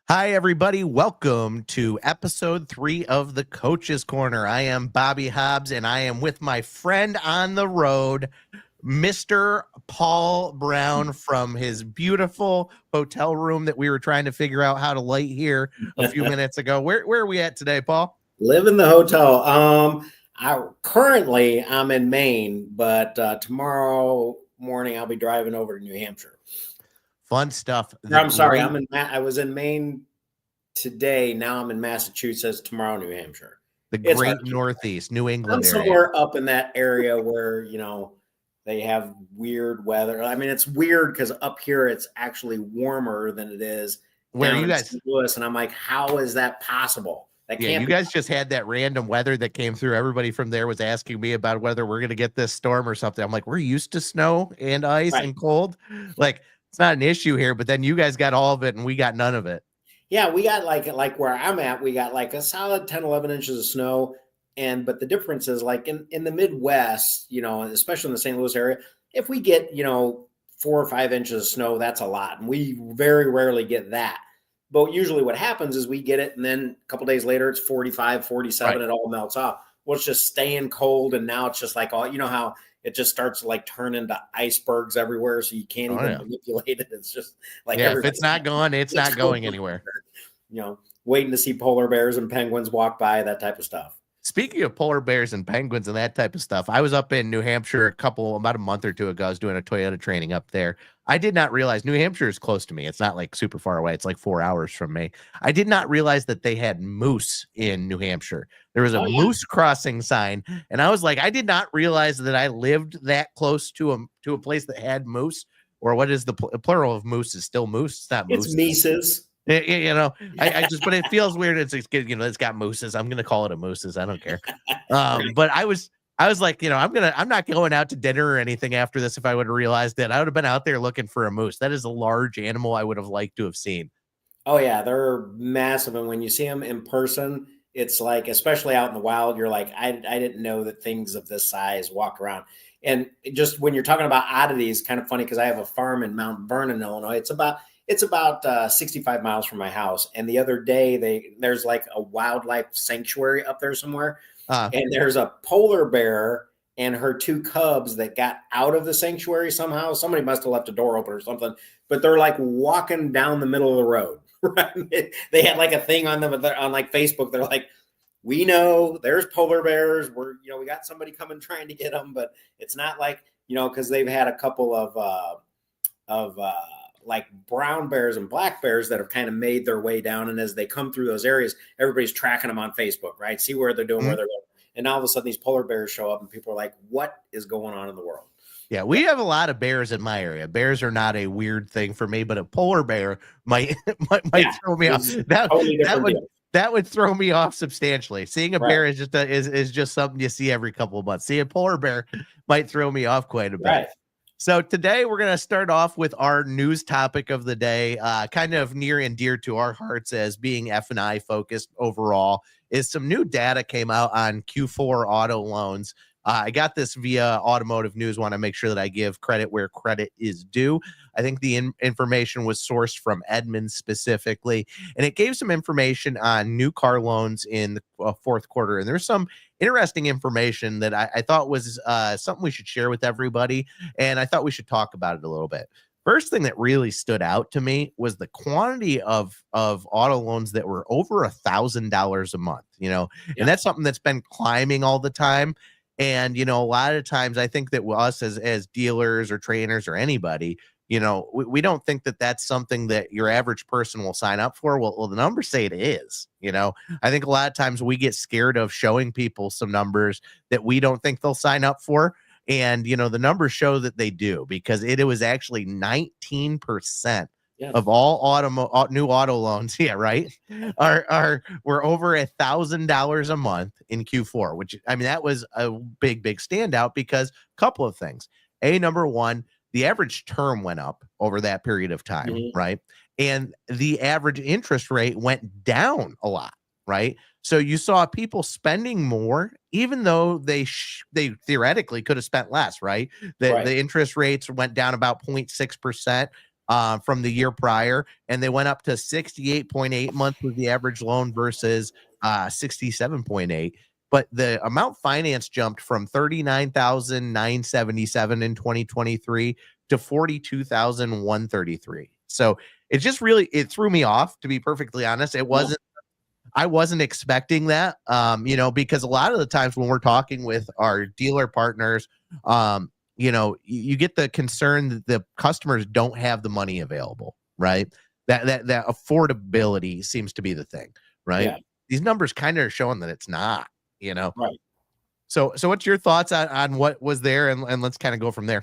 Hi, everybody. Welcome to episode 3 of the Coach's Corner. I am Bobby Hobbs, and I am with my friend on the road, Mr. Paul Brown, from his beautiful hotel room that we were trying to figure out how to light here a few minutes ago. Where are we at today, Paul? Live in the hotel. I'm in Maine, but tomorrow morning I'll be driving over to New Hampshire. Fun stuff. I was in Maine today. Now I'm in Massachusetts. Tomorrow, New Hampshire. The great Northeast, New England area. Somewhere up in that area where, they have weird weather. I mean, it's weird because up here it's actually warmer than it is where you guys in St. Louis. And I'm like, how is that possible? That can't you guys just had that random weather that came through. Everybody from there was asking me about whether we're going to get this storm or something. I'm like, we're used to snow and ice and cold. Like, it's not an issue here, but then you guys got all of it and we got none of it. Yeah, we got like where I'm at, we got like a solid 10, 11 inches of snow. But the difference is like in the Midwest, especially in the St. Louis area, if we get, 4 or 5 inches of snow, that's a lot. And we very rarely get that. But usually what happens is we get it and then a couple days later, it's 45, 47, It all melts off. Well, it's just staying cold. And now it's just like, how it just starts to like turn into icebergs everywhere. So you can't even manipulate it. It's just like, if it's not going, it's not going anywhere. Waiting to see polar bears and penguins walk by, that type of stuff. Speaking of polar bears and penguins and that type of stuff, I was up in New Hampshire about a month or two ago. I was doing a Toyota training up there. I did not realize New Hampshire is close to me. It's not like super far away. It's like 4 hours from me. I did not realize that they had moose in New Hampshire. There was a moose crossing sign. And I was like, I did not realize that I lived that close to a place that had moose. Or what is the plural of moose? Is still moose? It's not moose. It's Mises. I just, but it feels weird. It's got mooses. I'm going to call it a mooses. I don't care. But I was like, I'm not going out to dinner or anything after this. If I would have realized it, I would have been out there looking for a moose. That is a large animal I would have liked to have seen. Oh yeah. They're massive. And when you see them in person, it's like, especially out in the wild, you're like, I didn't know that things of this size walk around. And just when you're talking about oddities, kind of funny, because I have a farm in Mount Vernon, Illinois. It's about 65 miles from my house. And the other day, there's like a wildlife sanctuary up there somewhere. And there's a polar bear and her 2 cubs that got out of the sanctuary somehow. Somebody must have left a door open or something. But they're like walking down the middle of the road. Right? They had like a thing on them on like Facebook. They're like, we know there's polar bears. We got somebody coming trying to get them. But it's not like, because they've had a couple of like brown bears and black bears that have kind of made their way down. And as they come through those areas, everybody's tracking them on Facebook, right? See where they're doing, where they're going. And all of a sudden these polar bears show up and people are like, what is going on in the world? Yeah, we have a lot of bears in my area. Bears are not a weird thing for me, but a polar bear might throw me off. That would throw me off substantially. Seeing a bear is just something you see every couple of months. See a polar bear might throw me off quite a bit. Right. So today we're going to start off with our news topic of the day, kind of near and dear to our hearts as being F&I focused overall, is some new data came out on Q4 auto loans. I got this via Automotive News. Want to make sure that I give credit where credit is due. I think the information was sourced from Edmunds specifically, and it gave some information on new car loans in the fourth quarter. And there's some interesting information that I thought was something we should share with everybody, and I thought we should talk about it a little bit. First thing that really stood out to me was the quantity of auto loans that were over $1,000 a month, and that's something that's been climbing all the time. And, a lot of times I think that us as dealers or trainers or anybody, we don't think that that's something that your average person will sign up for. Well, the numbers say it is. I think a lot of times we get scared of showing people some numbers that we don't think they'll sign up for. And, the numbers show that they do, because it was actually 19% Yeah. of all new auto loans, yeah, right, are were over $1,000 a month in Q4, which I mean that was a big standout because a couple of things. Number one, the average term went up over that period of time, Mhm. right? And the average interest rate went down a lot, right? So you saw people spending more, even though they theoretically could have spent less, right? Right. The interest rates went down about 0.6% from the year prior, and they went up to 68.8 months was the average loan versus 67.8. But the amount financed jumped from 39,977 in 2023 to 42,133. So it just really it threw me off, to be perfectly honest. Yeah. I wasn't expecting that, because a lot of the times when we're talking with our dealer partners, you get the concern that the customers don't have the money available, right? That affordability seems to be the thing, right? Yeah. These numbers kind of are showing that it's not, you know. Right. So what's your thoughts on what was there, and let's kind of go from there.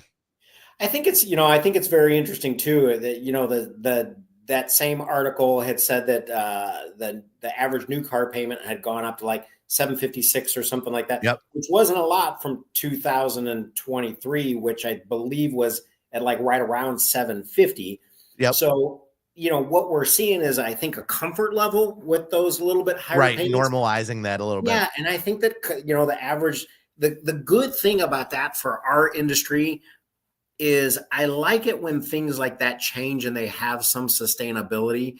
I think it's very interesting too that that same article had said that the average new car payment had gone up to like 756 or something like that, Yep. which wasn't a lot from 2023, which I believe was at like right around 750. Yep. So, what we're seeing is I think a comfort level with those little bit higher Right. payments. Normalizing that a little bit. Yeah, and I think that the average the good thing about that for our industry is I like it when things like that change and they have some sustainability,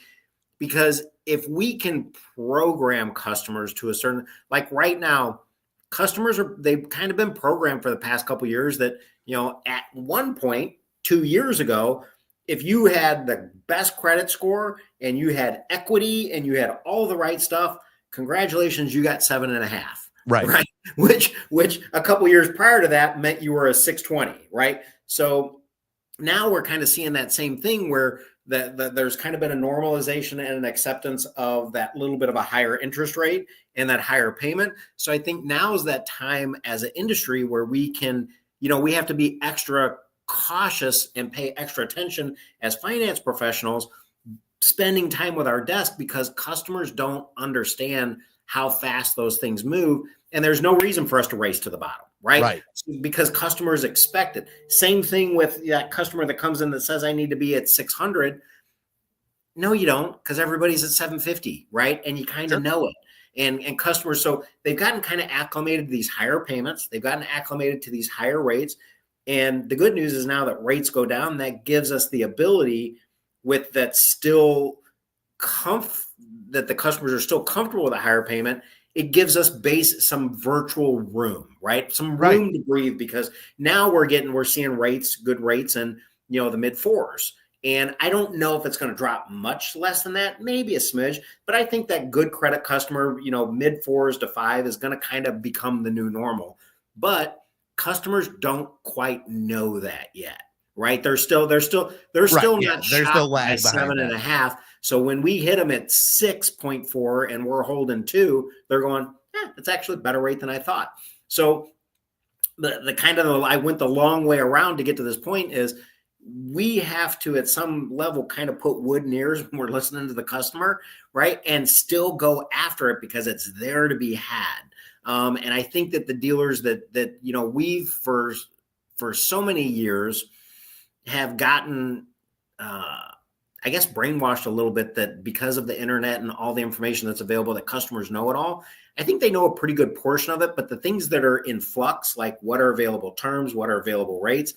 because if we can program customers to a certain, like right now, they've kind of been programmed for the past couple of years that, at one point 2 years ago, if you had the best credit score and you had equity and you had all the right stuff, congratulations, you got 7.5. Right. Right. Which a couple of years prior to that meant you were a 620. Right. So now we're kind of seeing that same thing where there's kind of been a normalization and an acceptance of that little bit of a higher interest rate and that higher payment. So I think now is that time as an industry where we can, we have to be extra cautious and pay extra attention as finance professionals, spending time with our desk, because customers don't understand how fast those things move. And there's no reason for us to race to the bottom, right? Because customers expect it. Same thing with that customer that comes in that says, I need to be at 600. No, you don't, because everybody's at 750, right? And you kind of know it. And customers, so they've gotten kind of acclimated to these higher payments. They've gotten acclimated to these higher rates. And the good news is now that rates go down, that gives us the ability with that still that the customers are still comfortable with a higher payment. It gives us some virtual room, right? Some room to breathe, because now we're seeing good rates in, the mid fours. And I don't know if it's going to drop much less than that, maybe a smidge, but I think that good credit customer, mid 4s to 5 is going to kind of become the new normal. But customers don't quite know that yet, right? They're still not shocked by 7.5. So when we hit them at 6.4 and we're holding 2, they're going, it's actually a better rate than I thought. So I went the long way around to get to this point is we have to, at some level, kind of put wood in ears when we're listening to the customer, right? And still go after it because it's there to be had. And I think that the dealers that we've for so many years have gotten, I guess, brainwashed a little bit, that because of the internet and all the information that's available, that customers know it all. I think they know a pretty good portion of it, but the things that are in flux, like what are available terms, what are available rates,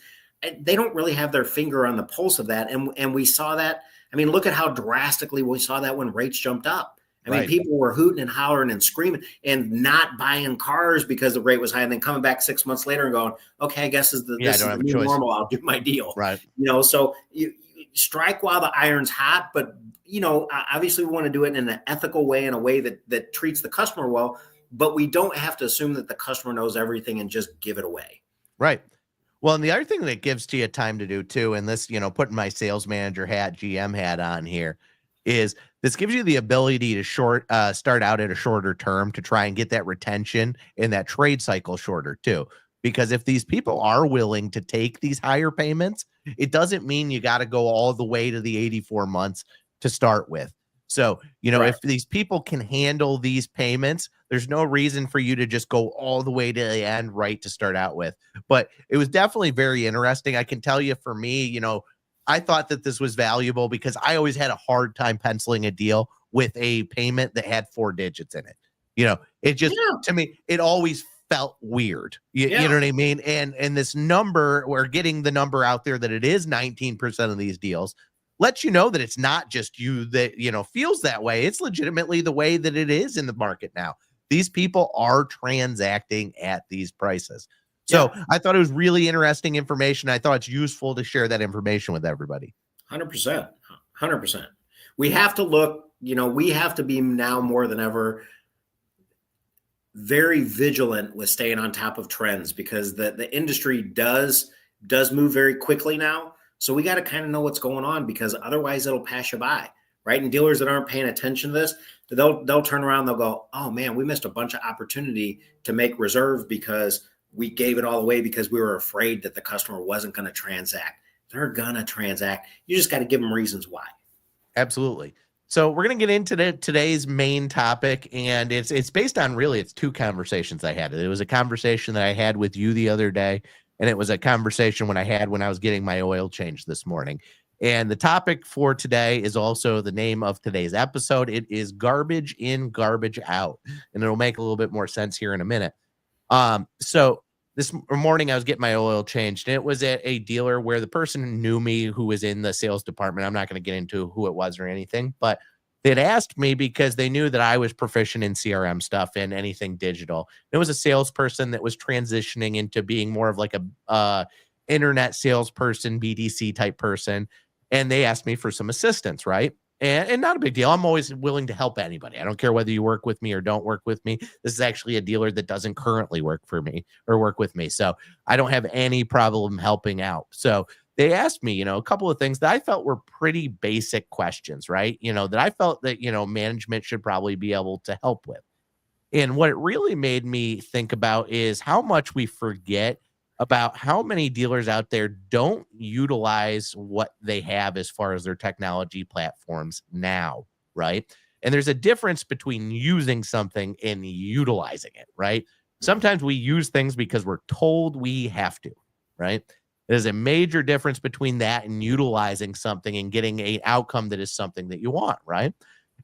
they don't really have their finger on the pulse of that. And we saw that. I mean, look at how drastically we saw that when rates jumped up. I mean, people were hooting and hollering and screaming and not buying cars because the rate was high, and then coming back 6 months later and going, okay, I guess this is the new normal. I'll do my deal. Right. So you strike while the iron's hot, but obviously we want to do it in an ethical way, in a way that treats the customer well, but we don't have to assume that the customer knows everything and just give it away. Right. Well, and the other thing that gives to you time to do too, and this, putting my sales manager hat, GM hat on here, is this gives you the ability to start out at a shorter term to try and get that retention and that trade cycle shorter too. because if these people are willing to take these higher payments, it doesn't mean you got to go all the way to the 84 months to start with. So, Right. if these people can handle these payments, there's no reason for you to just go all the way to the end right to start out with. But it was definitely very interesting. I can tell you, for me, I thought that this was valuable because I always had a hard time penciling a deal with a payment that had 4 digits in it. It just, Yeah. to me, it always felt weird. You Yeah. know what I mean? And this number, we're getting the number out there that it is 19% of these deals, lets you know that it's not just you that, feels that way. It's legitimately the way that it is in the market now. These people are transacting at these prices. So I thought it was really interesting information. I thought it's useful to share that information with everybody. 100%. 100%. We have to look, we have to be now more than ever very vigilant with staying on top of trends, because the industry does move very quickly now. So we got to kind of know what's going on, because otherwise it'll pass you by, right? And dealers that aren't paying attention to this, they'll turn around, they'll go, oh man, we missed a bunch of opportunity to make reserve because we gave it all away because we were afraid that the customer wasn't going to transact. They're going to transact. You just got to give them reasons why. Absolutely. So we're going to get into today's main topic, and it's based on, really, it's 2 conversations I had. It was a conversation that I had with you the other day, and it was a conversation when I was getting my oil change this morning. And the topic for today is also the name of today's episode. It is garbage in, garbage out, and it'll make a little bit more sense here in a minute. So this morning I was getting my oil changed, and it was at a dealer where the person knew me, who was in the sales department. I'm not going to get into who it was or anything, but they'd asked me because they knew that I was proficient in CRM stuff and anything digital. It was a salesperson that was transitioning into being more of like a internet salesperson, BDC type person. And they asked me for some assistance, right? And not a big deal. I'm always willing to help anybody. I don't care whether you work with me or don't work with me. This is actually a dealer that doesn't currently work for me or work with me. So I don't have any problem helping out. So they asked me, a couple of things that I felt were pretty basic questions, right? That I felt that, management should probably be able to help with. And what it really made me think about is how much we forget about how many dealers out there don't utilize what they have as far as their technology platforms now, right? And there's a difference between using something and utilizing it, right? Sometimes we use things because we're told we have to, right? There's a major difference between that and utilizing something and getting an outcome that is something that you want, right?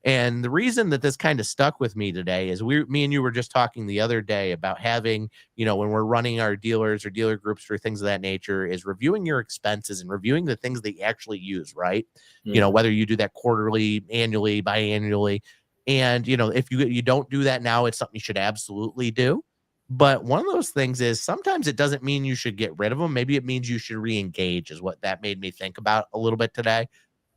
And the reason that this kind of stuck with me today is me and you were just talking the other day about having, when we're running our dealers or dealer groups or things of that nature, is reviewing your expenses and reviewing the things that you actually use, right? Mm-hmm. Whether you do that quarterly, annually, biannually. And, if you don't do that now, it's something you should absolutely do. But one of those things is sometimes it doesn't mean you should get rid of them. Maybe it means you should re-engage, is what that made me think about a little bit today.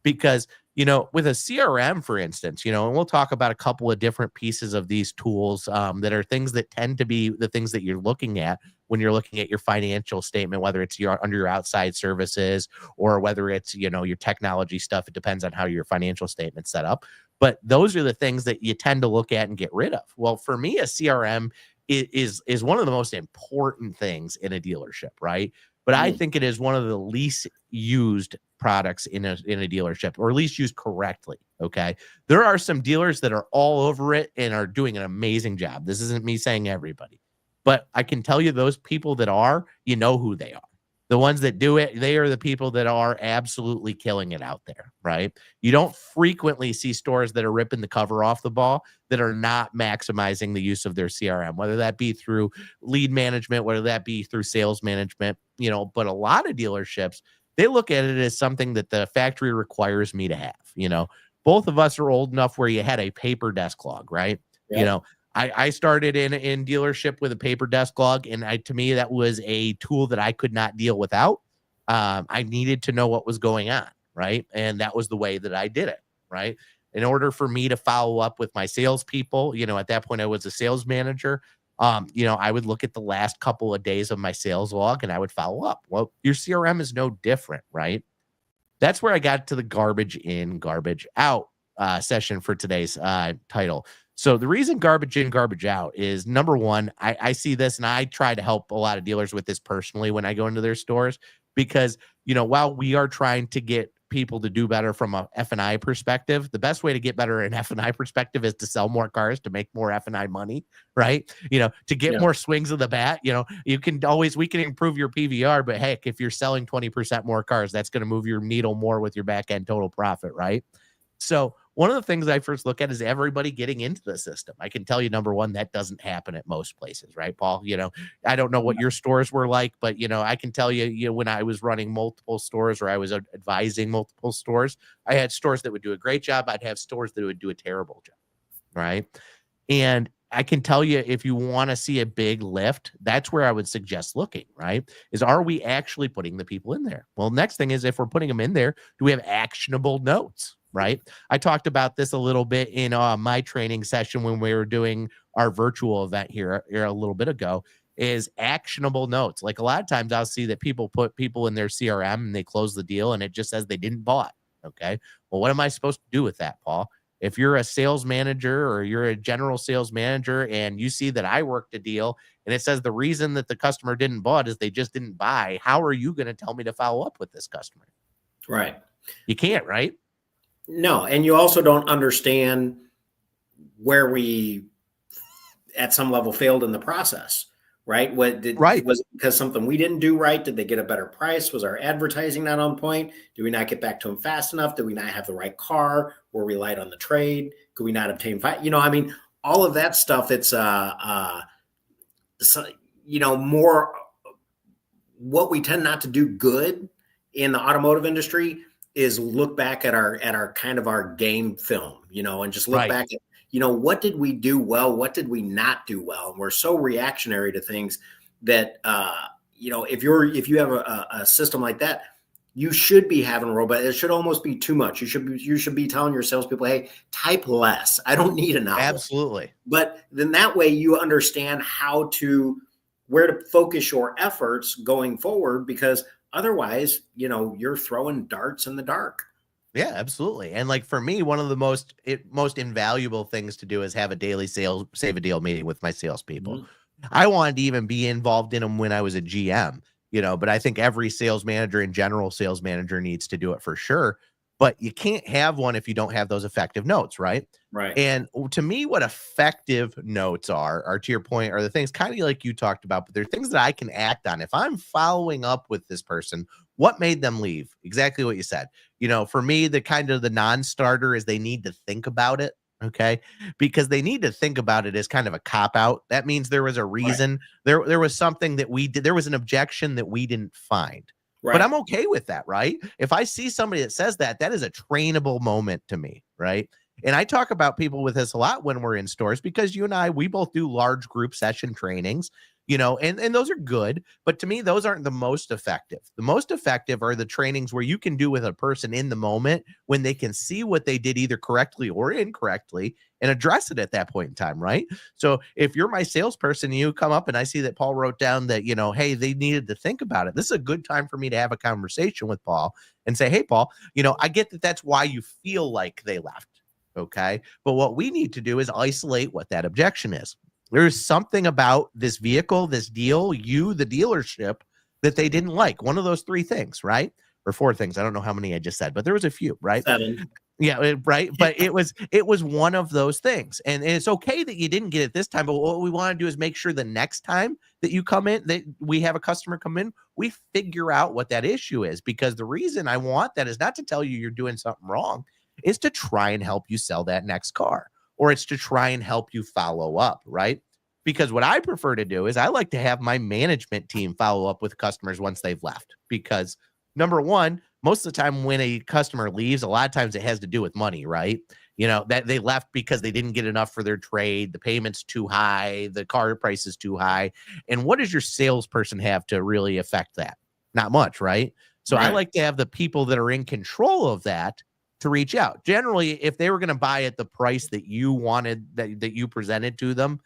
Because, with a CRM, for instance, and we'll talk about a couple of different pieces of these tools that are things that tend to be the things that you're looking at when you're looking at your financial statement, whether it's under your outside services or whether it's, your technology stuff. It depends on how your financial statement's set up. But those are the things that you tend to look at and get rid of. Well, for me, a CRM is one of the most important things in a dealership, right? But I think it is one of the least used products in a dealership, or at least used correctly. Okay. There are some dealers that are all over it and are doing an amazing job. This isn't me saying everybody, but I can tell you those people that are, who they are. The ones that do it, they are the people that are absolutely killing it out there, right? You don't frequently see stores that are ripping the cover off the ball that are not maximizing the use of their CRM, whether that be through lead management, whether that be through sales management, but a lot of dealerships, they look at it as something that the factory requires me to have. Both of us are old enough where you had a paper desk log, right? Yep. I started in dealership with a paper desk log, and to me, that was a tool that I could not deal without. I needed to know what was going on, right? And that was the way that I did it, right? In order for me to follow up with my salespeople, at that point I was a sales manager. I would look at the last couple of days of my sales log and I would follow up. Well, your CRM is no different, right? That's where I got to the garbage in, garbage out session for today's title. So the reason garbage in, garbage out is number one, I see this and I try to help a lot of dealers with this personally when I go into their stores because, while we are trying to get people to do better from a F&I perspective, the best way to get better in F&I perspective is to sell more cars to make more F&I money, right? To get more swings of the bat, we can improve your PVR, but heck, if you're selling 20% more cars, that's going to move your needle more with your back end total profit, right? So one of the things I first look at is everybody getting into the system. I can tell you, number one, that doesn't happen at most places, right, Paul? I don't know what your stores were like, but, I can tell you, when I was running multiple stores or I was advising multiple stores, I had stores that would do a great job. I'd have stores that would do a terrible job, right? And I can tell you, if you want to see a big lift, that's where I would suggest looking, right? Are we actually putting the people in there? Well, next thing is, if we're putting them in there, do we have actionable notes? Right. I talked about this a little bit in my training session when we were doing our virtual event here a little bit ago, is actionable notes. Like a lot of times I'll see that people put people in their CRM and they close the deal and it just says they didn't bought. Okay. Well, what am I supposed to do with that, Paul? If you're a sales manager or you're a general sales manager and you see that I worked a deal and it says the reason that the customer didn't bought is they just didn't buy, how are you going to tell me to follow up with this customer? Right. You can't, right? No, and you also don't understand where we, at some level, failed in the process, right? Was it because something we didn't do right? Did they get a better price? Was our advertising not on point? Did we not get back to them fast enough? Did we not have the right car? Were we light on the trade? Could we not obtain all of that stuff? It's more what we tend not to do good in the automotive industry is look back at our kind of our game film, and just look back at, what did we do well? What did we not do well? And we're so reactionary to things that, if you have a system like that, you should be having a robot. It should almost be too much. You should be telling your salespeople, hey, type less. I don't need a novel. Absolutely. But then that way you understand where to focus your efforts going forward, because otherwise, you're throwing darts in the dark. Yeah, absolutely. And like for me, one of the most invaluable things to do is have a daily save a deal meeting with my salespeople. Mm-hmm. I wanted to even be involved in them when I was a GM, but I think every sales manager and general sales manager needs to do it for sure. But you can't have one if you don't have those effective notes, right? Right. And to me, what effective notes are to your point, are the things kind of like you talked about, but they're things that I can act on. If I'm following up with this person, what made them leave? Exactly what you said. For me, the non-starter is they need to think about it. Okay. Because they need to think about it as kind of a cop out. That means there was a reason. Right. There was something that we did. There was an objection that we didn't find. Right. But I'm okay with that, right? If I see somebody that says that is a trainable moment to me, right? And I talk about people with this a lot when we're in stores, because you and I, we both do large group session trainings, and those are good. But to me, those aren't the most effective. The most effective are the trainings where you can do with a person in the moment when they can see what they did either correctly or incorrectly and address it at that point in time, right? So if you're my salesperson and you come up and I see that Paul wrote down that, hey, they needed to think about it, this is a good time for me to have a conversation with Paul and say, hey, Paul, I get that that's why you feel like they left. Okay. But what we need to do is isolate what that objection is. There's something about this vehicle, this deal, the dealership, that they didn't like. One of those three things, right? Or four things. I don't know how many I just said, but there was a few, right? 7. Yeah, right. But it was one of those things. And it's okay that you didn't get it this time. But what we want to do is make sure the next time that you come in, that we have a customer come in, we figure out what that issue is. Because the reason I want that is not to tell you you're doing something wrong, is to try and help you sell that next car, or it's to try and help you follow up, right? Because what I prefer to do is I like to have my management team follow up with customers once they've left. Because number one, most of the time when a customer leaves, a lot of times it has to do with money, right? That they left because they didn't get enough for their trade. The payment's too high. The car price is too high. And what does your salesperson have to really affect that? Not much, right? So right. I like to have the people that are in control of that to reach out. Generally, if they were going to buy at the price that you wanted, that you presented to them,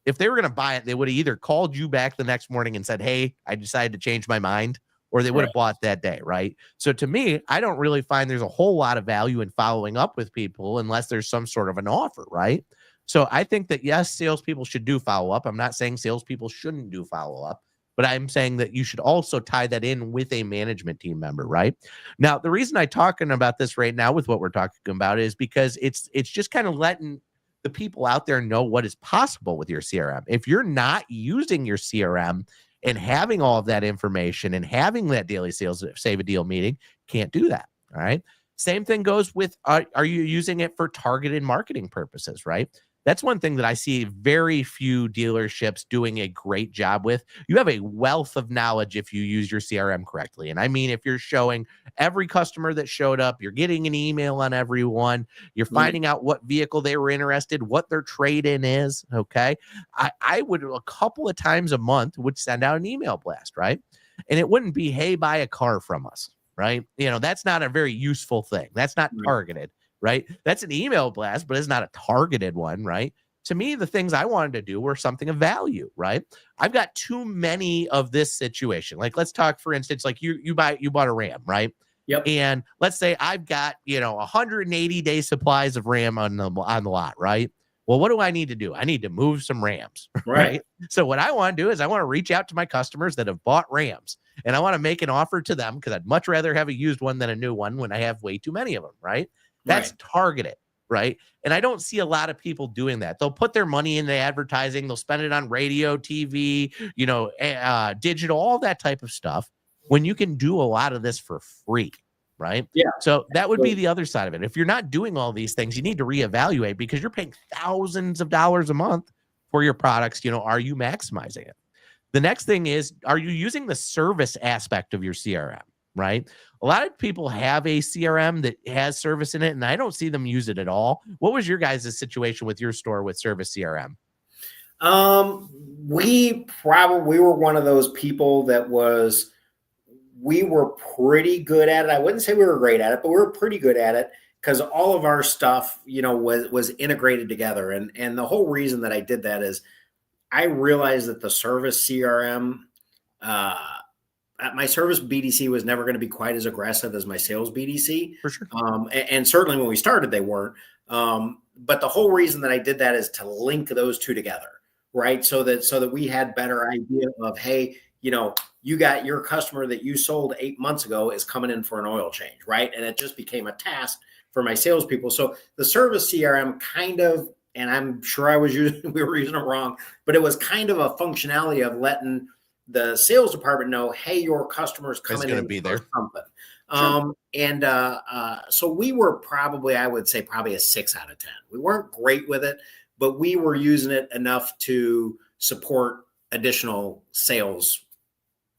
if they were going to buy it, they would have either called you back the next morning and said, hey, I decided to change my mind, or they would have bought that day, right? So to me, I don't really find there's a whole lot of value in following up with people unless there's some sort of an offer, right? So I think that, yes, salespeople should do follow up. I'm not saying salespeople shouldn't do follow up, but I'm saying that you should also tie that in with a management team member, right? Now, the reason I'm talking about this right now with what we're talking about is because it's just kind of letting the people out there know what is possible with your CRM. If you're not using your CRM and having all of that information and having that daily sales save a deal meeting, can't do that. All right. Same thing goes with, are you using it for targeted marketing purposes, right? That's one thing that I see very few dealerships doing a great job with. You have a wealth of knowledge if you use your CRM correctly. And I mean, if you're showing every customer that showed up, you're getting an email on everyone, you're finding out what vehicle they were interested, what their trade-in is, okay? I would, a couple of times a month, would send out an email blast, right? And it wouldn't be, hey, buy a car from us, right? You know, that's not a very useful thing. That's not targeted. Right? That's an email blast, but it's not a targeted one, right? To me, the things I wanted to do were something of value, right? I've got too many of this situation. Like, let's talk, for instance, like you bought a Ram, right? Yep. And let's say I've got, 180-day supplies of Ram on the lot, right? Well, what do I need to do? I need to move some Rams, right? So what I want to do is I want to reach out to my customers that have bought Rams, and I want to make an offer to them because I'd much rather have a used one than a new one when I have way too many of them, right? That's targeted, right? And I don't see a lot of people doing that. They'll put their money into advertising. They'll spend it on radio, TV, digital, all that type of stuff, when you can do a lot of this for free, right? Yeah. So that would be the other side of it. If you're not doing all these things, you need to reevaluate, because you're paying thousands of dollars a month for your products. Are you maximizing it? The next thing is, are you using the service aspect of your CRM? Right? A lot of people have a CRM that has service in it, and I don't see them use it at all. What was your guys' situation with your store with service CRM? We were one of those people that we were pretty good at it. I wouldn't say we were great at it, but we were pretty good at it because all of our stuff, was integrated together. And the whole reason that I did that is I realized that the service CRM, my service BDC was never going to be quite as aggressive as my sales BDC. For sure. And certainly when we started, they weren't. But the whole reason that I did that is to link those two together, right? So that we had better idea of, hey, you got your customer that you sold 8 months ago is coming in for an oil change, right? And it just became a task for my salespeople. So the service CRM kind of, and I'm sure we were using it wrong, but it was kind of a functionality of letting the sales department know, hey, your customer's coming in be there. Something. Sure. So we were I would say probably a 6 out of 10. We weren't great with it, but we were using it enough to support additional sales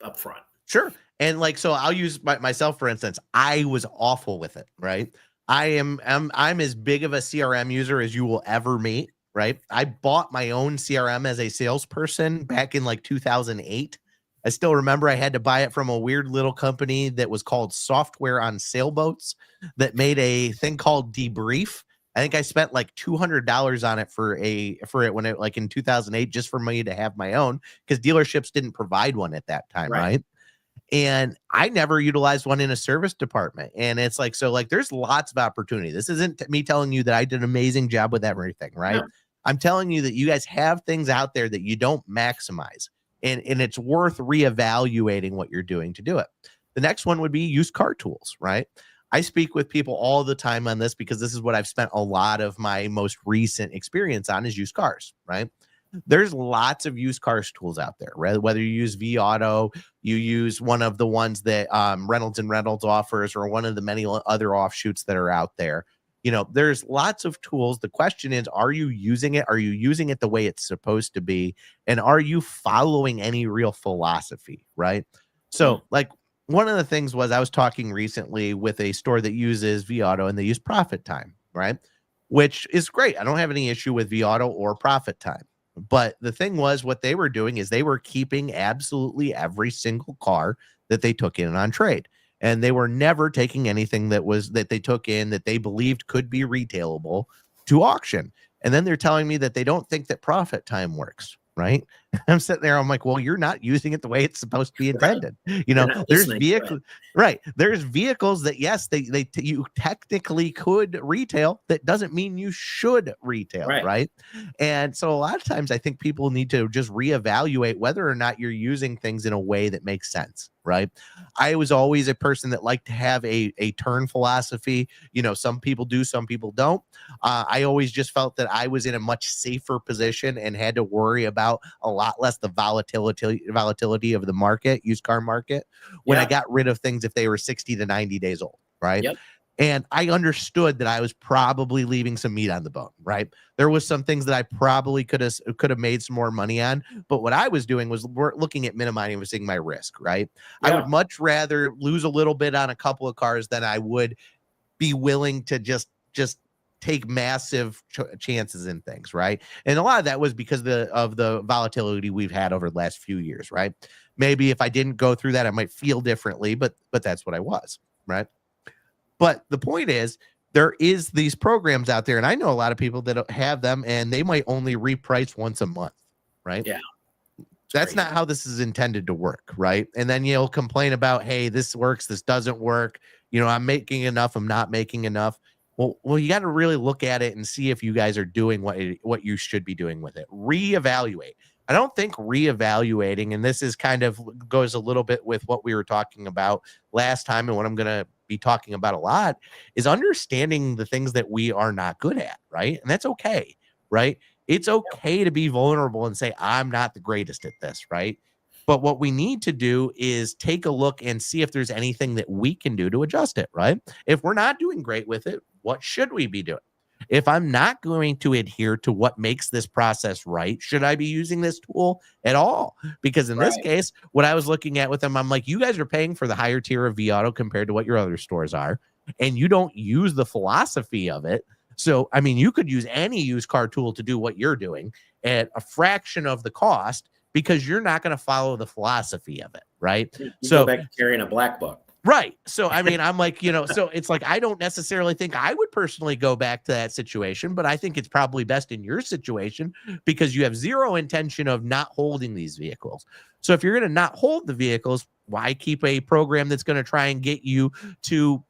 up front. Sure. And so I'll use myself, for instance. I was awful with it, right? I'm as big of a CRM user as you will ever meet. Right. I bought my own CRM as a salesperson back in 2008. I still remember I had to buy it from a weird little company that was called Software on Sailboats that made a thing called Debrief. I think I spent $200 on it for it when it in 2008, just for me to have my own, because dealerships didn't provide one at that time. Right. And I never utilized one in a service department. And it's there's lots of opportunity. This isn't me telling you that I did an amazing job with everything, right? No. I'm telling you that you guys have things out there that you don't maximize, and it's worth reevaluating what you're doing to do it. The next one would be used car tools, right? I speak with people all the time on this because this is what I've spent a lot of my most recent experience on, is used cars, right? There's lots of used cars tools out there, right? Whether you use vAuto, you use one of the ones that Reynolds and Reynolds offers, or one of the many other offshoots that are out there. There's lots of tools. The question is, are you using it? Are you using it the way it's supposed to be? And are you following any real philosophy, right? So one of the things was, I was talking recently with a store that uses vAuto, and they use Profit Time, right? Which is great. I don't have any issue with vAuto or Profit Time. But the thing was, what they were doing is they were keeping absolutely every single car that they took in on trade. And they were never taking anything that they took in that they believed could be retailable to auction. And then they're telling me that they don't think that Profit Time works, right? I'm sitting there, I'm like, well, you're not using it the way it's supposed to be intended. You're not There's listening to it. vehicles, right? There's vehicles that, yes, you technically could retail. That doesn't mean you should retail, right? And so a lot of times I think people need to just reevaluate whether or not you're using things in a way that makes sense, right? I was always a person that liked to have a turn philosophy. Some people do, some people don't. I always just felt that I was in a much safer position and had to worry about a lot less the volatility of the market, used car market, when I got rid of things if they were 60 to 90 days old, right? Yep. And I understood that I was probably leaving some meat on the bone, right? There was some things that I probably could have made some more money on, but what I was doing was looking at minimizing my risk, right? I would much rather lose a little bit on a couple of cars than I would be willing to just take massive chances in things, right? And a lot of that was because of the volatility we've had over the last few years, right? Maybe if I didn't go through that, I might feel differently, but that's what I was, right? But the point is, there is these programs out there, and I know a lot of people that have them, and they might only reprice once a month, right? Yeah. That's not how this is intended to work, right? And then you'll complain about, hey, this works, this doesn't work. I'm making enough, I'm not making enough. Well, you got to really look at it and see if you guys are doing what you should be doing with it. Reevaluate. I don't think reevaluating, and this is kind of goes a little bit with what we were talking about last time, and what I'm going to be talking about a lot is understanding the things that we are not good at, right? And that's okay, right? It's okay to be vulnerable and say, I'm not the greatest at this, right? But what we need to do is take a look and see if there's anything that we can do to adjust it, right? If we're not doing great with it, what should we be doing? If I'm not going to adhere to what makes this process right, should I be using this tool at all? Because in this case, what I was looking at with them, I'm like, you guys are paying for the higher tier of vAuto compared to what your other stores are, and you don't use the philosophy of it. So, I mean, you could use any used car tool to do what you're doing at a fraction of the cost because you're not going to follow the philosophy of it, right? You go back to carrying a black book. Right. So, I mean, I'm like, so it's like, I don't necessarily think I would personally go back to that situation, but I think it's probably best in your situation because you have zero intention of not holding these vehicles. So if you're going to not hold the vehicles, why keep a program that's going to try and get you to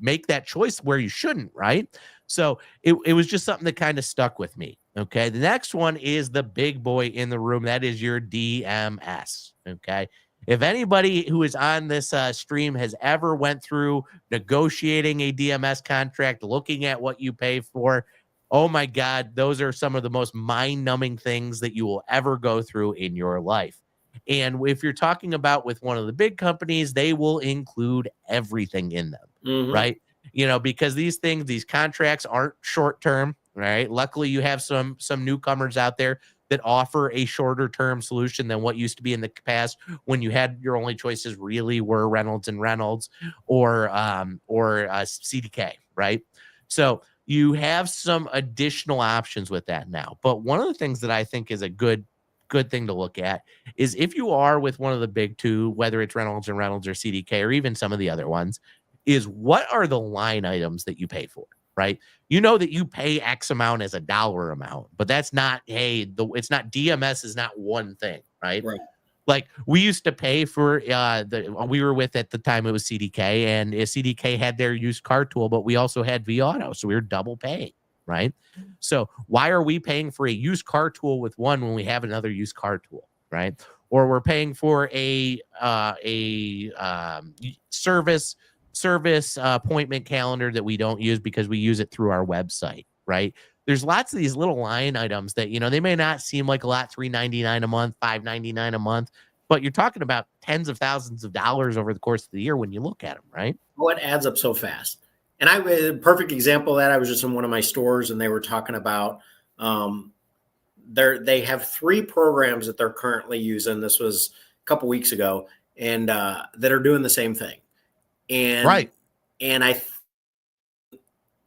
make that choice where you shouldn't, right? So it was just something that kind of stuck with me. Okay. The next one is the big boy in the room. That is your DMS. Okay. If anybody who is on this stream has ever went through negotiating a DMS contract, looking at what you pay for, oh my God, those are some of the most mind-numbing things that you will ever go through in your life. And if you're talking about with one of the big companies, they will include everything in them, right? Because these contracts aren't short-term, right? Luckily, you have some newcomers out there that offer a shorter term solution than what used to be in the past when you had your only choices really were Reynolds and Reynolds or CDK, right? So you have some additional options with that now. But one of the things that I think is a good thing to look at is if you are with one of the big two, whether it's Reynolds and Reynolds or CDK or even some of the other ones, is what are the line items that you pay for, right? You know that you pay X amount as a dollar amount, but that's not, it's not, DMS is not one thing, right? Like we used to pay for we were with at the time it was CDK, and CDK had their used car tool, but we also had vAuto, so we were double paying, right? So why are we paying for a used car tool with one when we have another used car tool, right? Or we're paying for a service appointment calendar that we don't use because we use it through our website, right? There's lots of these little line items that, they may not seem like a lot, $3.99 a month, $5.99 a month, but you're talking about tens of thousands of dollars over the course of the year when you look at them, right? Well, it adds up so fast. And a perfect example of that, I was just in one of my stores and they were talking about they have 3 programs that they're currently using. This was a couple weeks ago, and that are doing the same thing. And and I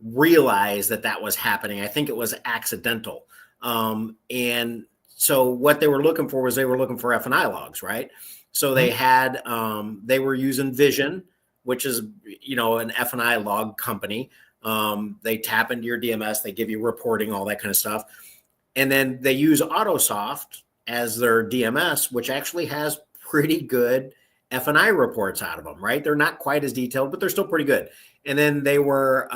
realized that was happening. I think it was accidental. And so what they were looking for was F&I logs, right? So they had they were using Vision, which is an F&I log company. They tap into your DMS, they give you reporting, all that kind of stuff, and then they use AutoSoft as their DMS, which actually has pretty good F&I reports out of them, right? They're not quite as detailed, but they're still pretty good. And then they were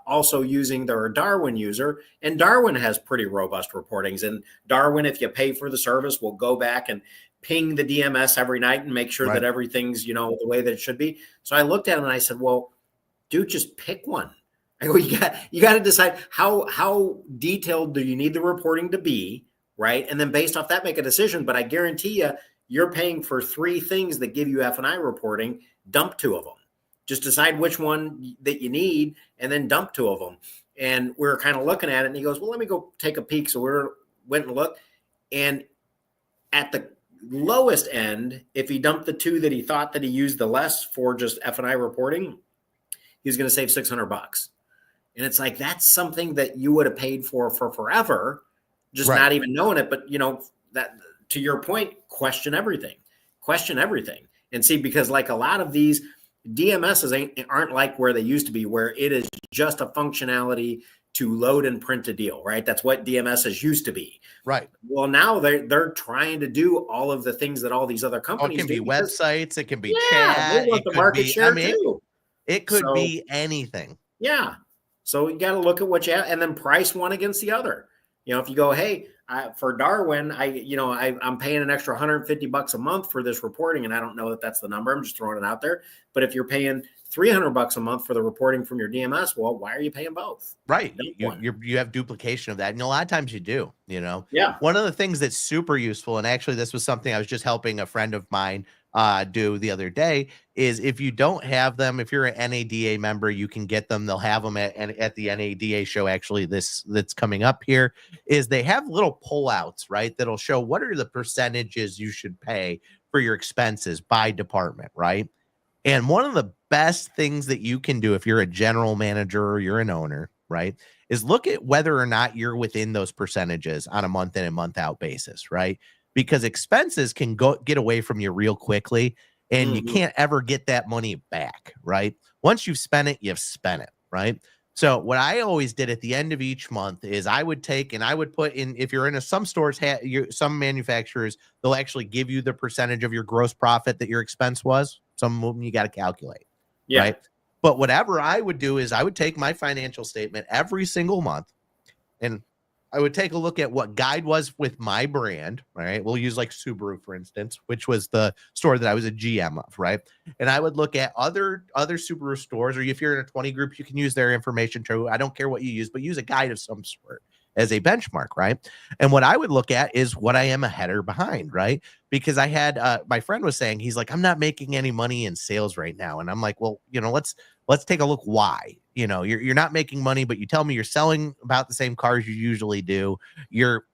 also using their Darwin user, and Darwin has pretty robust reportings. And Darwin, if you pay for the service, will go back and ping the DMS every night and make sure that everything's, the way that it should be. So I looked at him and I said, well, dude, just pick one. I go, you got to decide how detailed do you need the reporting to be, right? And then based off that, make a decision. But I guarantee you're paying for 3 things that give you F&I reporting. Dump 2 of them. Just decide which one that you need, and then dump 2 of them. And we're kind of looking at it, and he goes, well, let me go take a peek. So we went and looked, and at the lowest end, if he dumped the 2 that he thought that he used the less for just F&I reporting, he was going to save $600. And it's like, that's something that you would have paid for forever, just not even knowing it. But, that, to your point, question everything. And see, because like a lot of these DMSs aren't like where they used to be, where it is just a functionality to load and print a deal, right? That's what DMSs used to be. Right. Well, now they're trying to do all of the things that all these other companies do. It can be websites, it can be chat. They want the market share too. It could be anything. Yeah. So you got to look at what you have and then price one against the other. If you go, hey, for Darwin, I'm paying an extra $150 a month for this reporting, and I don't know that that's the number. I'm just throwing it out there. But if you're paying $300 a month for the reporting from your DMS, well, why are you paying both? Right. You have duplication of that. And a lot of times you do, Yeah. One of the things that's super useful, and actually this was something I was just helping a friend of mine do the other day, is if you don't have them, if you're an NADA member, you can get them. They'll have them at the NADA show. Actually, that's coming up here is they have little pullouts, right? That'll show what are the percentages you should pay for your expenses by department, right? And one of the best things that you can do if you're a general manager or you're an owner, right, is look at whether or not you're within those percentages on a month in and month out basis, right? Because expenses can get away from you real quickly, and you can't ever get that money back, right? Once you've spent it, you've spent it, right? So what I always did at the end of each month is I would take and I would put in, if you're in some stores, some manufacturers, they'll actually give you the percentage of your gross profit that your expense was. Some of them you got to calculate, right? But whatever I would do is I would take my financial statement every single month and I would take a look at what Guide was with my brand, right? We'll use like Subaru, for instance, which was the store that I was a GM of, right? And I would look at other Subaru stores, or if you're in a 20 group, you can use their information too. I don't care what you use, but use a Guide of some sort as a benchmark, right? And what I would look at is what I am ahead or behind, right? Because I had my friend was saying, he's like, I'm not making any money in sales right now. And I'm like, well, let's take a look why. You're not making money, but you tell me you're selling about the same cars you usually do. You're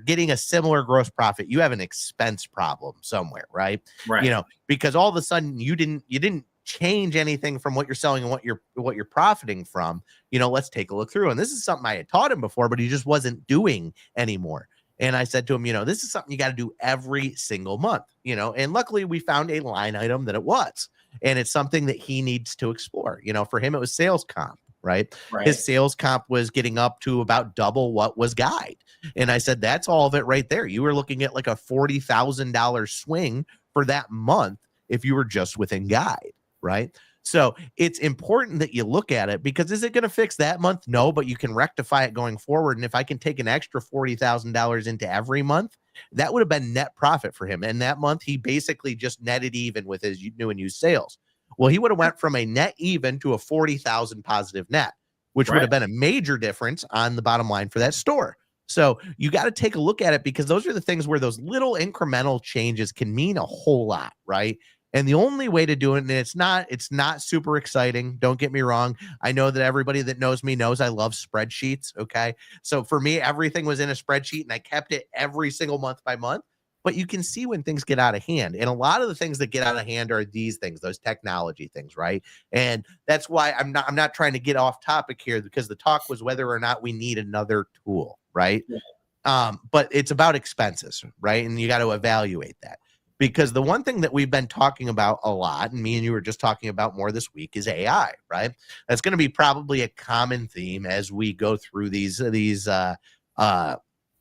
getting a similar gross profit. You have an expense problem somewhere, right? Right. Because all of a sudden you didn't change anything from what you're selling and what you're profiting from. Let's take a look through. And this is something I had taught him before, but he just wasn't doing anymore. And I said to him, this is something you got to do every single month, and luckily we found a line item that it was. And it's something that he needs to explore. For him, it was sales comp, right? His sales comp was getting up to about double what was Guide. And I said, that's all of it right there. You were looking at like a $40,000 swing for that month if you were just within Guide, right? So it's important that you look at it, because is it going to fix that month? No, but you can rectify it going forward. And if I can take an extra $40,000 into every month, that would have been net profit for him. And that month, he basically just netted even with his new and used sales. Well, he would have went from a net even to a 40,000 positive net, which would have been a major difference on the bottom line for that store. So you got to take a look at it, because those are the things where those little incremental changes can mean a whole lot, right? And the only way to do it, and it's not super exciting. Don't get me wrong. I know that everybody that knows me knows I love spreadsheets. Okay. So for me, everything was in a spreadsheet and I kept it every single month by month, but you can see when things get out of hand. And a lot of the things that get out of hand are these things, those technology things. Right. And that's why I'm not trying to get off topic here, because the talk was whether or not we need another tool. Right. Yeah. But it's about expenses. Right. And you got to evaluate that. Because the one thing that we've been talking about a lot, and me and you were just talking about more this week, is AI, right? That's going to be probably a common theme as we go through these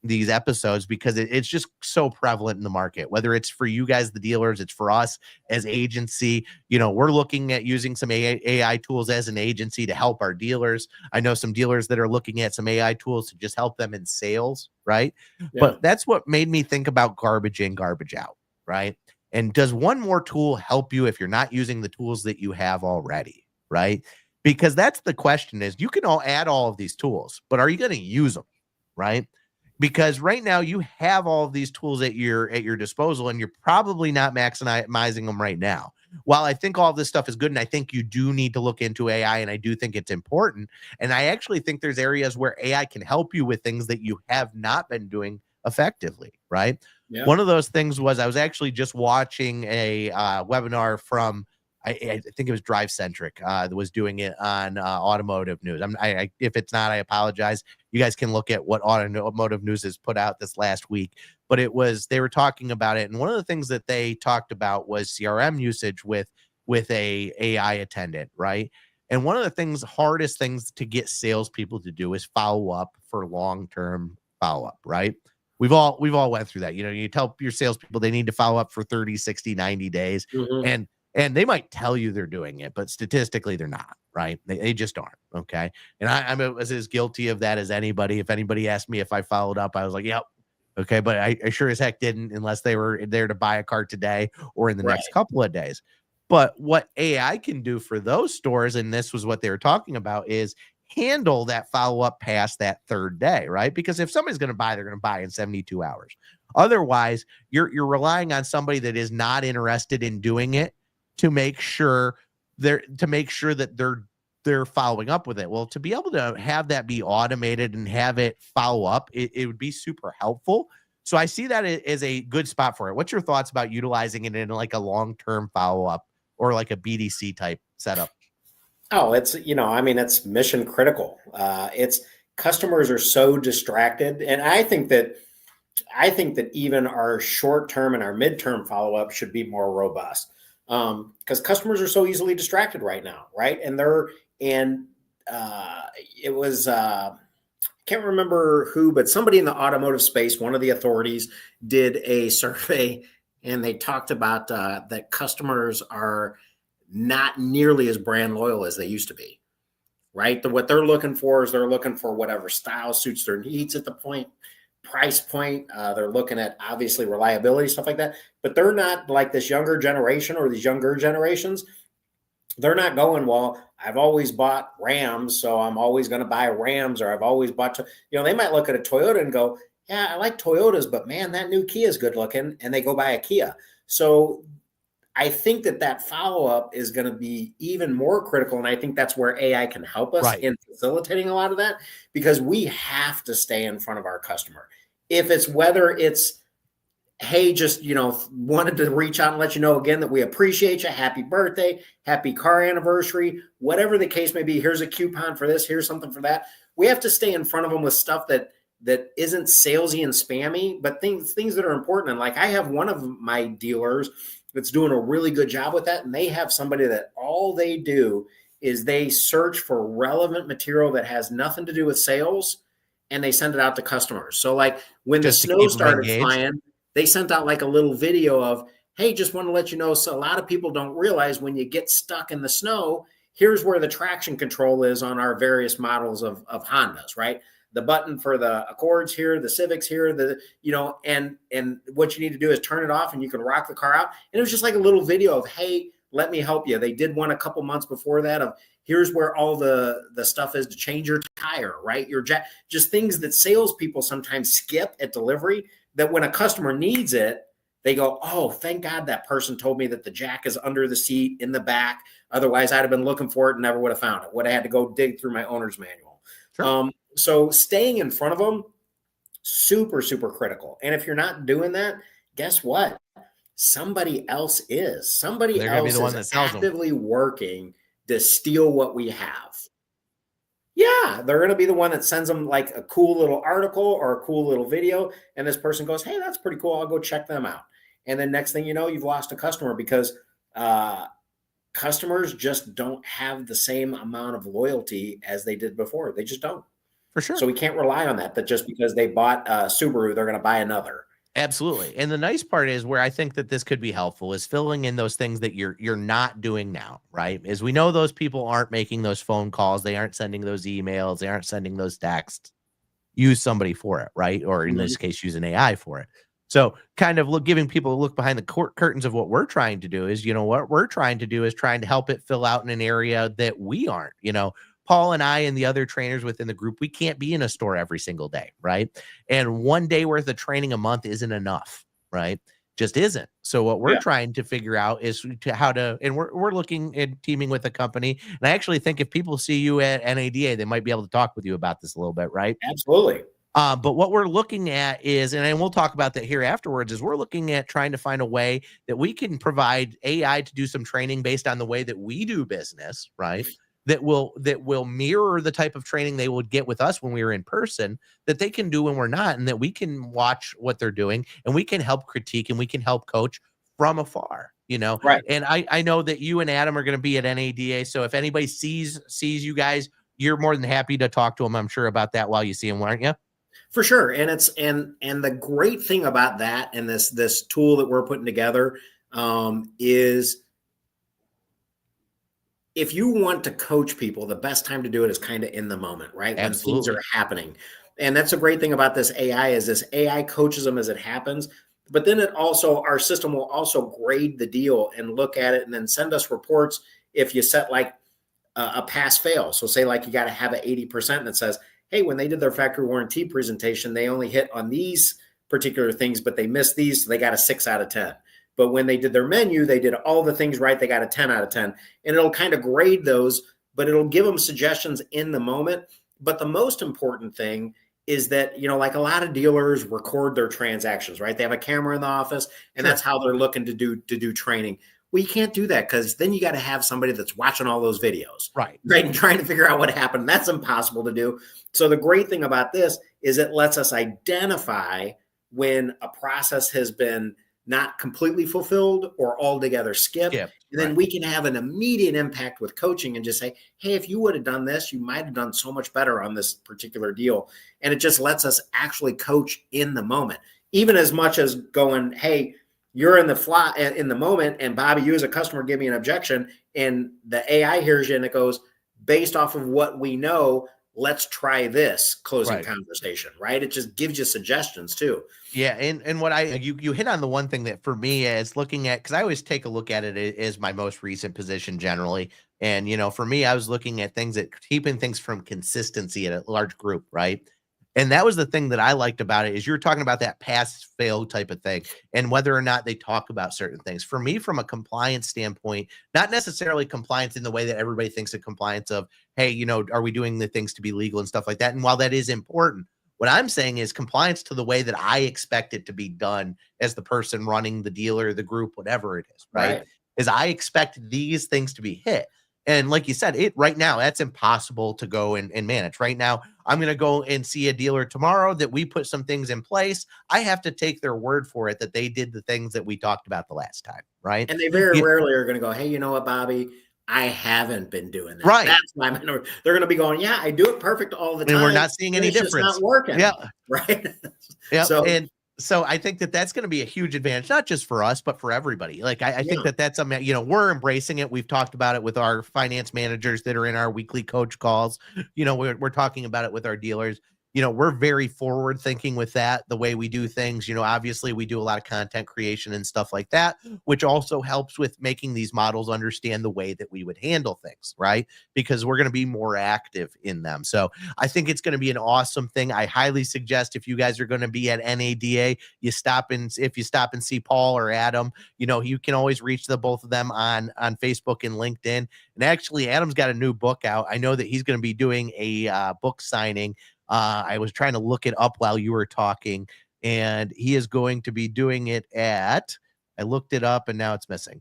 these episodes because it's just so prevalent in the market, whether it's for you guys, the dealers, it's for us as agency. We're looking at using some AI tools as an agency to help our dealers. I know some dealers that are looking at some AI tools to just help them in sales, right? Yeah. But that's what made me think about garbage in, garbage out, right? And does one more tool help you if you're not using the tools that you have already, right? Because that's the question is you can all add all of these tools, but are you going to use them, right? Because right now you have all of these tools at your disposal and you're probably not maximizing them right now. While I think all of this stuff is good and I think you do need to look into AI and I do think it's important, and I actually think there's areas where AI can help you with things that you have not been doing effectively, right? Yeah. One of those things was I was actually just watching a webinar from I think it was Drive Centric that was doing it on automotive news. If it's not, I apologize. You guys can look at what automotive news has put out this last week, but they were talking about it. And one of the things that they talked about was CRM usage with a AI attendant, right? And one of the hardest things to get salespeople to do is follow up for long-term follow-up, right? We've all went through that. You tell your salespeople they need to follow up for 30, 60, 90 days. Mm-hmm. And they might tell you they're doing it, but statistically they're not, right? They just aren't. Okay. And I'm as guilty of that as anybody. If anybody asked me if I followed up, I was like, yep. Okay. But I sure as heck didn't unless they were there to buy a car today or in the next couple of days. But what AI can do for those stores, and this was what they were talking about, is handle that follow-up past that third day, right? Because if somebody's going to buy, they're going to buy in 72 hours. Otherwise, you're relying on somebody that is not interested in doing it to make sure that they're following up with it. Well, to be able to have that be automated and have it follow up, it would be super helpful. So I see that as a good spot for it. What's your thoughts about utilizing it in like a long-term follow-up or like a BDC type setup? Oh, it's mission critical. It's customers are so distracted. And I think that even our short-term and our midterm follow-up should be more robust. Because customers are so easily distracted right now, right? It was I can't remember who, but somebody in the automotive space, one of the authorities, did a survey, and they talked about that customers are not nearly as brand loyal as they used to be, right? What they're looking for is they're looking for whatever style suits their needs at the price point. They're looking at obviously reliability, stuff like that, but they're not like this younger generation or these younger generations. They're not going, well, I've always bought Rams, so I'm always going to buy Rams, or I've always bought, they might look at a Toyota and go, yeah, I like Toyotas, but man, that new Kia is good looking. And they go buy a Kia. So I think that follow-up is going to be even more critical. And I think that's where AI can help us in facilitating a lot of that, because we have to stay in front of our customer. Whether it's, hey, just, wanted to reach out and let you know again that we appreciate you. Happy birthday, happy car anniversary, whatever the case may be. Here's a coupon for this. Here's something for that. We have to stay in front of them with stuff that isn't salesy and spammy, but things that are important. And like I have one of my dealers that's doing a really good job with that. And they have somebody that all they do is they search for relevant material that has nothing to do with sales, and they send it out to customers. So like when the snow started flying, they sent out like a little video of, hey, just want to let you know. So a lot of people don't realize when you get stuck in the snow, here's where the traction control is on our various models of Hondas, right? The button for the Accords here, the Civics here, and what you need to do is turn it off and you can rock the car out. And it was just like a little video of, hey, let me help you. They did one a couple months before that of, here's where all the stuff is to change your tire, right? Just things that salespeople sometimes skip at delivery, that when a customer needs it, they go, oh, thank God that person told me that the jack is under the seat in the back. Otherwise, I'd have been looking for it and never would have found it. Would have had to go dig through my owner's manual. Sure. So staying in front of them, super, super critical. And if you're not doing that, guess what? Somebody else is. Somebody else is actively working to steal what we have. Yeah, they're going to be the one that sends them like a cool little article or a cool little video. And this person goes, hey, that's pretty cool. I'll go check them out. And then next thing you know, you've lost a customer because customers just don't have the same amount of loyalty as they did before. They just don't. For sure. So we can't rely on that just because they bought a Subaru, they're going to buy another. Absolutely. And the nice part is where I think that this could be helpful is filling in those things that you're not doing now, right? Is we know those people aren't making those phone calls, they aren't sending those emails, they aren't sending those texts. Use somebody for it, right? Or in this case, use an AI for it. So kind of giving people a look behind the curtains of what we're trying to do is, what we're trying to do is trying to help it fill out in an area that we aren't, Paul and I and the other trainers within the group, we can't be in a store every single day, right? And one day worth of training a month isn't enough, right? Just isn't. So what we're trying to figure out is and we're looking at teaming with a company. And I actually think if people see you at NADA, they might be able to talk with you about this a little bit, right? Absolutely. But what we're looking at is, and we'll talk about that here afterwards, is we're looking at trying to find a way that we can provide AI to do some training based on the way that we do business, right? That will mirror the type of training they would get with us when we were in person, that they can do when we're not, and that we can watch what they're doing and we can help critique and we can help coach from afar, Right. And I know that you and Adam are going to be at NADA. So if anybody sees you guys, you're more than happy to talk to them, I'm sure, about that while you see them, aren't you? For sure. And it's and the great thing about that and this tool that we're putting together is if you want to coach people, the best time to do it is kind of in the moment, right? Absolutely. When things are happening. And that's a great thing about this AI is this AI coaches them as it happens. But then our system will also grade the deal and look at it and then send us reports if you set like a pass fail. So say like you got to have an 80% that says, hey, when they did their factory warranty presentation, they only hit on these particular things, but they missed these. So they got a 6 out of 10. But when they did their menu, they did all the things right. They got a 10 out of 10. And it'll kind of grade those, but it'll give them suggestions in the moment. But the most important thing is that, like a lot of dealers record their transactions, right? They have a camera in the office and that's how they're looking to do training. Well, you can't do that because then you got to have somebody that's watching all those videos, right? And trying to figure out what happened. That's impossible to do. So the great thing about this is it lets us identify when a process has been not completely fulfilled or altogether skipped. And then we can have an immediate impact with coaching and just say, hey, if you would have done this, you might have done so much better on this particular deal. And it just lets us actually coach in the moment, even as much as going, hey, you're in the moment, and Bobby, you as a customer give me an objection, and the AI hears you and it goes, based off of what we know, let's try this closing conversation, right? It just gives you suggestions too. Yeah. And what you hit on the one thing that for me is looking at, because I always take a look at it as my most recent position generally. And, for me, I was looking at things that keeping things from consistency at a large group, right? And that was the thing that I liked about it is you're talking about that pass fail type of thing and whether or not they talk about certain things. For me, from a compliance standpoint, not necessarily compliance in the way that everybody thinks of compliance of, hey, are we doing the things to be legal and stuff like that? And while that is important, what I'm saying is compliance to the way that I expect it to be done as the person running the dealer, the group, whatever it is, right? Is I expect these things to be hit. And like you said, right now, that's impossible to go and manage. Right now, I'm going to go and see a dealer tomorrow that we put some things in place. I have to take their word for it that they did the things that we talked about the last time, right? And they very rarely are going to go, hey, you know what, Bobby? I haven't been doing that. Right. That's why they're going to be going, yeah, I do it perfect all the time. And we're not seeing any difference. It's not working. Yeah. Right. Yeah. So I think that that's going to be a huge advantage, not just for us, but for everybody. Like, I think that that's something, we're embracing it. We've talked about it with our finance managers that are in our weekly coach calls. We're talking about it with our dealers. We're very forward thinking with that, the way we do things. Obviously we do a lot of content creation and stuff like that, which also helps with making these models understand the way that we would handle things, right? Because we're going to be more active in them. So I think it's going to be an awesome thing. I highly suggest if you guys are going to be at NADA, if you stop and see Paul or Adam, you can always reach the both of them on Facebook and LinkedIn. And actually, Adam's got a new book out. I know that he's going to be doing a book signing. I was trying to look it up while you were talking, and he is going to be doing it at, I looked it up and now it's missing.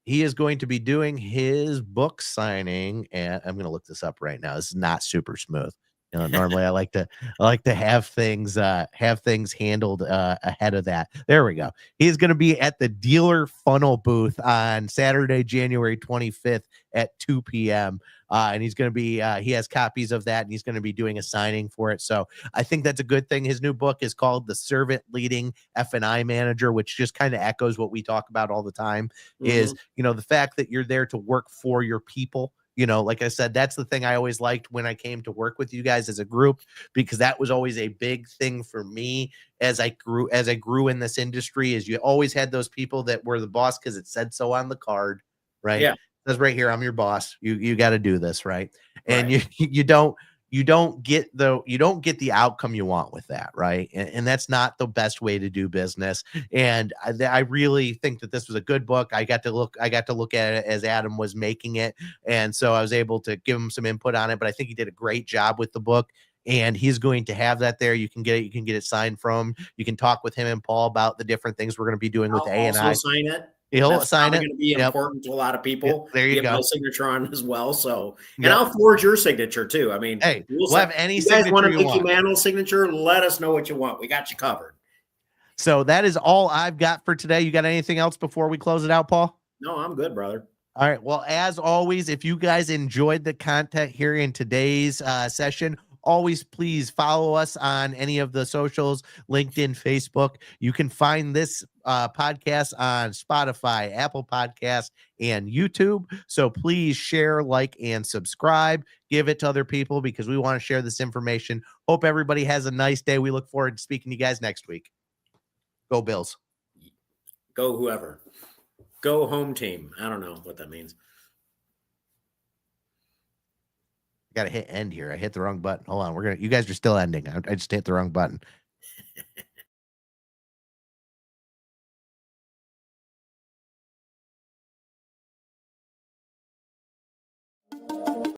He is going to be doing his book signing, and I'm going to look this up right now. This is not super smooth. You know, normally I like to have things handled ahead of that. There we go. He's going to be at the Dealer Funnel booth on Saturday, January 25th at 2 p.m. And he's going to be he has copies of that, and he's going to be doing a signing for it. So I think that's a good thing. His new book is called The Servant Leading F&I Manager, which just kind of echoes what we talk about all the time. Is, you know, the fact that you're there to work for your people. You know, like I said, that's the thing I always liked when I came to work with you guys as a group, because that was always a big thing for me as I grew in this industry. Is you always had those people that were the boss because it said so on the card, right? Yeah. It says right here, I'm your boss. You got to do this, right? And Right. you don't get the outcome you want with that, right? And that's not the best way to do business. And I really think that this was a good book. I got to look at it as Adam was making it, and so I was able to give him some input on it. But I think he did a great job with the book, and he's going to have that there. You can get it signed from. You can talk with him and Paul about the different things we're going to be doing with I'll A and also I. sign it. He'll That's sign probably it. going to be Yep. important to a lot of people. There you Get go. my signature on as well. So, and Yep. I'll forge your signature too. I mean, Hey, we'll have any you guys want signature a you Mickey want. Mantle signature? Let us know what you want. We got you covered. So that is all I've got for today. You got anything else before we close it out, Paul? No, I'm good, brother. All right. Well, as always, if you guys enjoyed the content here in today's session, always please follow us on any of the socials, LinkedIn, Facebook. You can find this podcast on Spotify, Apple Podcast, and YouTube. So please share, like, and subscribe. Give it to other people because we want to share this information. Hope everybody has a nice day. We look forward to speaking to you guys next week. Go Bills. Go whoever. Go home team. I don't know what that means. I got to hit end here. I hit the wrong button. Hold on. You guys are still ending. I just hit the wrong button.